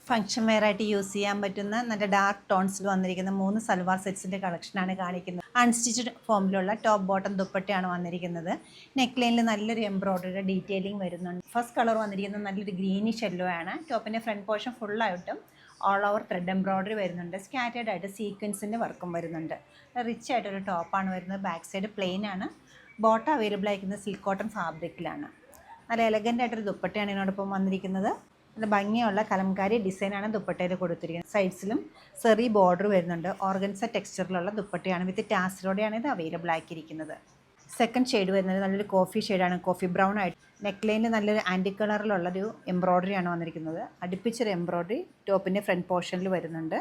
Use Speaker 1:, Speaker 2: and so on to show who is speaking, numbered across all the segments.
Speaker 1: Function wear ആയിട്ട് use ചെയ്യാൻ പറ്റുന്ന നല്ല ഡാർക്ക് ടോൺസിൽ വന്നിരിക്കുന്ന 3 സൽവാർ സെറ്റ്സിൻ്റെ കളക്ഷനാണ് കാണിക്കുന്നത്. അൺസ്റ്റിച്ച്ഡ് ഫോമിലുള്ള ടോപ്പ് ബോട്ടം ദുപ്പട്ടയാണ് വന്നിരിക്കുന്നത്. നെക്ക് ലൈനിൽ നല്ലൊരു എംബ്രോയ്ഡറി ഡീറ്റെയിലിംഗ് വരുന്നുണ്ട്. ഫസ്റ്റ് കളർ വന്നിരിക്കുന്നത് നല്ലൊരു ഗ്രീനിഷ് യെല്ലോ ആണ്. ടോപ്പിൻ്റെ ഫ്രണ്ട് പോർഷൻ ഫുള്ളായിട്ടും ഓൾ ഓവർ ത്രെഡ് എംബ്രോയ്ഡറി വരുന്നുണ്ട്. സ്കാറ്റേഡ് ആയിട്ട് സീക്വൻസിൻ്റെ വർക്കും വരുന്നുണ്ട്. റിച്ച് ആയിട്ടൊരു ടോപ്പാണ് വരുന്നത്. ബാക്ക് സൈഡ് പ്ലെയിൻ ആണ്. ബോട്ടം അവൈലബിൾ ആയിരിക്കുന്നത് സിൽക്ക് കോട്ടൺ ഫാബ്രിക്കിലാണ്. നല്ല എലഗൻ്റ് ആയിട്ടൊരു ദുപ്പട്ടയാണ് ഇതിനോടൊപ്പം വന്നിരിക്കുന്നത്. നല്ല ഭംഗിയുള്ള കലംകാരി ഡിസൈനാണ് ദുപ്പട്ടയിൽ കൊടുത്തിരിക്കുന്നത്. സൈഡ്സിലും സെറി ബോർഡർ വരുന്നുണ്ട്. ഓർഗൻസ ടെക്സ്ചറിലുള്ള ദുപ്പട്ടയാണ്. വിത്ത് ടാസിലോടെയാണ് ഇത് അവൈലബിൾ ആക്കിയിരിക്കുന്നത്. സെക്കൻഡ് ഷെയ്ഡ് വരുന്നത് നല്ലൊരു കോഫി ഷെയ്ഡാണ്. കോഫി ബ്രൗൺ ആയിട്ട് നെക്ക് ലൈനിൽ നല്ലൊരു ആൻറ്റി കളറിലുള്ളൊരു എംബ്രോയ്ഡറിയാണ് വന്നിരിക്കുന്നത്. അടുപ്പിച്ചൊരു എംബ്രോയ്ഡറി ടോപ്പിൻ്റെ ഫ്രണ്ട് പോർഷനിൽ വരുന്നുണ്ട്.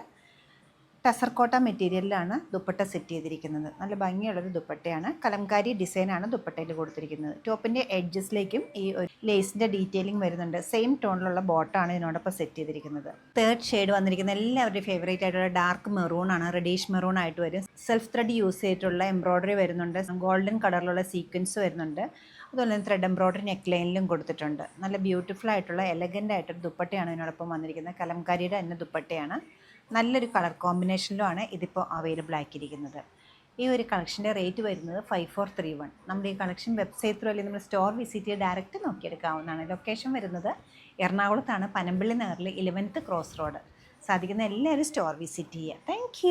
Speaker 1: ടസർകോട്ട മെറ്റീരിയലിലാണ് ദുപ്പട്ട സെറ്റ് ചെയ്തിരിക്കുന്നത്. നല്ല ഭംഗിയുള്ളൊരു ദുപ്പട്ടയാണ്. കലംകാരി ഡിസൈനാണ് ദുപ്പട്ടയിൽ കൊടുത്തിരിക്കുന്നത്. ടോപ്പിൻ്റെ എഡ്ജസിലേക്കും ഈ ഒരു ലേസിൻ്റെ ഡീറ്റെയിലിംഗ് വരുന്നുണ്ട്. സെയിം ടോണിലുള്ള ബോട്ടാണ് ഇതിനോടൊപ്പം സെറ്റ് ചെയ്തിരിക്കുന്നത്. തേർഡ് ഷെയ്ഡ് വന്നിരിക്കുന്ന എല്ലാവരുടെയും ഫേവറേറ്റ് ആയിട്ടുള്ള ഡാർക്ക് മെറൂൺ ആണ്. റെഡിഷ് മെറൂൺ ആയിട്ട് വരും. സെൽഫ് ത്രെഡ് യൂസ് ചെയ്തിട്ടുള്ള എംബ്രോയ്ഡറി വരുന്നുണ്ട്. ഗോൾഡൻ കളറിലുള്ള സീക്വൻസ് വരുന്നുണ്ട്. അതുപോലെ തന്നെ ത്രെഡ് എംബ്രോയ്ഡറി നെക്ക് ലൈനിലും കൊടുത്തിട്ടുണ്ട്. നല്ല ബ്യൂട്ടിഫുൾ ആയിട്ടുള്ള എലഗൻ്റ് ആയിട്ടൊരു ദുപ്പട്ടയാണ് ഇതിനോടൊപ്പം വന്നിരിക്കുന്നത്. കലംകാരിയുടെ തന്നെ ദുപ്പട്ടയാണ്. നല്ലൊരു കളർ കോമ്പിനേഷനിലുമാണ് ഇതിപ്പോൾ അവൈലബിൾ ആക്കിയിരിക്കുന്നത്. ഈ ഒരു കളക്ഷൻ്റെ റേറ്റ് വരുന്നത് 5431. നമ്മുടെ ഈ കളക്ഷൻ വെബ്സൈറ്റ് ത്രൂ അല്ലെങ്കിൽ നമ്മൾ സ്റ്റോർ വിസിറ്റ് ചെയ്ത് ഡയറക്റ്റ് നോക്കിയെടുക്കാവുന്നതാണ്. ലൊക്കേഷൻ വരുന്നത് എറണാകുളത്താണ്, പനമ്പള്ളി നഗറിൽ 11th ക്രോസ് റോഡ്. സാധിക്കുന്ന എല്ലാവരും സ്റ്റോർ വിസിറ്റ് ചെയ്യുക. താങ്ക്